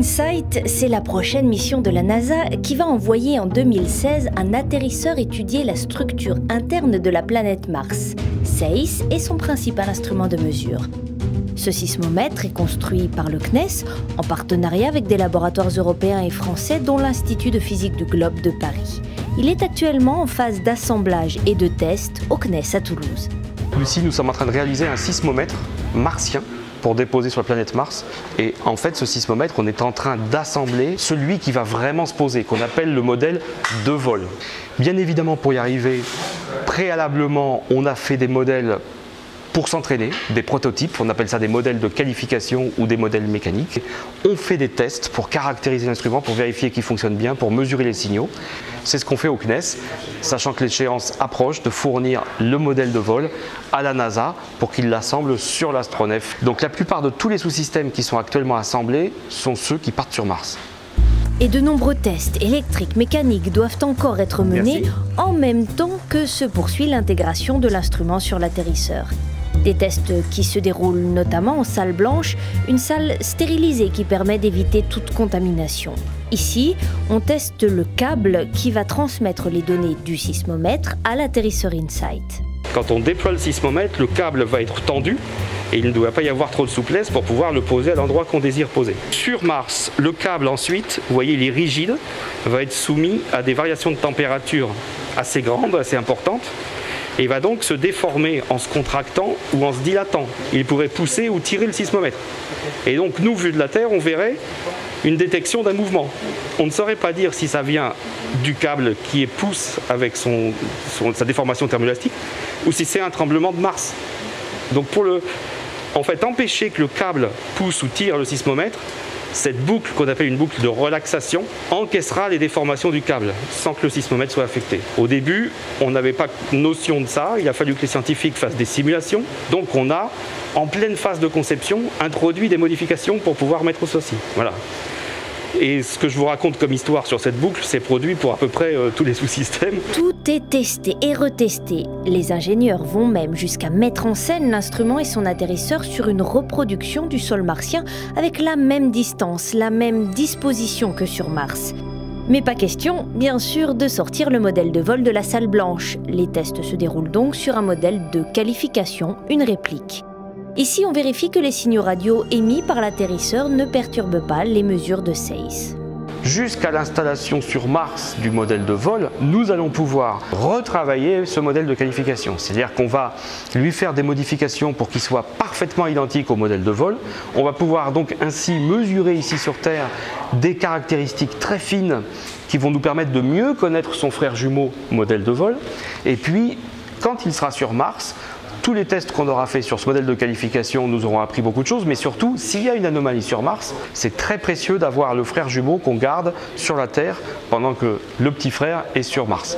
InSight, c'est la prochaine mission de la NASA qui va envoyer en 2016 un atterrisseur étudier la structure interne de la planète Mars. SEIS est son principal instrument de mesure. Ce sismomètre est construit par le CNES en partenariat avec des laboratoires européens et français dont l'Institut de physique du globe de Paris. Il est actuellement en phase d'assemblage et de test au CNES à Toulouse. Ici, nous sommes en train de réaliser un sismomètre martien pour déposer sur la planète Mars. Et en fait, ce sismomètre, on est en train d'assembler celui qui va vraiment se poser, qu'on appelle le modèle de vol. Bien évidemment, pour y arriver, préalablement, on a fait des modèles pour s'entraîner, des prototypes, on appelle ça des modèles de qualification ou des modèles mécaniques. On fait des tests pour caractériser l'instrument, pour vérifier qu'il fonctionne bien, pour mesurer les signaux. C'est ce qu'on fait au CNES, sachant que l'échéance approche de fournir le modèle de vol à la NASA pour qu'il l'assemble sur l'astronef. Donc la plupart de tous les sous-systèmes qui sont actuellement assemblés sont ceux qui partent sur Mars. Et de nombreux tests électriques, mécaniques doivent encore être menés en même temps que se poursuit l'intégration de l'instrument sur l'atterrisseur. Des tests qui se déroulent notamment en salle blanche, une salle stérilisée qui permet d'éviter toute contamination. Ici, on teste le câble qui va transmettre les données du sismomètre à l'atterrisseur InSight. Quand on déploie le sismomètre, le câble va être tendu et il ne doit pas y avoir trop de souplesse pour pouvoir le poser à l'endroit qu'on désire poser. Sur Mars, le câble ensuite, vous voyez, il est rigide, va être soumis à des variations de température assez grandes, assez importantes. Et il va donc se déformer en se contractant ou en se dilatant. Il pourrait pousser ou tirer le sismomètre. Et donc nous, vu de la Terre, on verrait une détection d'un mouvement. On ne saurait pas dire si ça vient du câble qui pousse avec sa déformation thermoélastique ou si c'est un tremblement de Mars. Donc pour empêcher que le câble pousse ou tire le sismomètre, cette boucle qu'on appelle une boucle de relaxation encaissera les déformations du câble sans que le sismomètre soit affecté. Au début, on n'avait pas notion de ça, il a fallu que les scientifiques fassent des simulations. Donc on a, en pleine phase de conception, introduit des modifications pour pouvoir mettre ceci. Voilà. Et ce que je vous raconte comme histoire sur cette boucle, c'est produit pour à peu près tous les sous-systèmes. Tout est testé et retesté. Les ingénieurs vont même jusqu'à mettre en scène l'instrument et son atterrisseur sur une reproduction du sol martien avec la même distance, la même disposition que sur Mars. Mais pas question, bien sûr, de sortir le modèle de vol de la salle blanche. Les tests se déroulent donc sur un modèle de qualification, une réplique. Ici, on vérifie que les signaux radio émis par l'atterrisseur ne perturbent pas les mesures de SEIS. Jusqu'à l'installation sur Mars du modèle de vol, nous allons pouvoir retravailler ce modèle de qualification. C'est-à-dire qu'on va lui faire des modifications pour qu'il soit parfaitement identique au modèle de vol. On va pouvoir donc ainsi mesurer ici sur Terre des caractéristiques très fines qui vont nous permettre de mieux connaître son frère jumeau modèle de vol. Et puis, quand il sera sur Mars, tous les tests qu'on aura fait sur ce modèle de qualification nous auront appris beaucoup de choses, mais surtout, s'il y a une anomalie sur Mars, c'est très précieux d'avoir le frère jumeau qu'on garde sur la Terre pendant que le petit frère est sur Mars.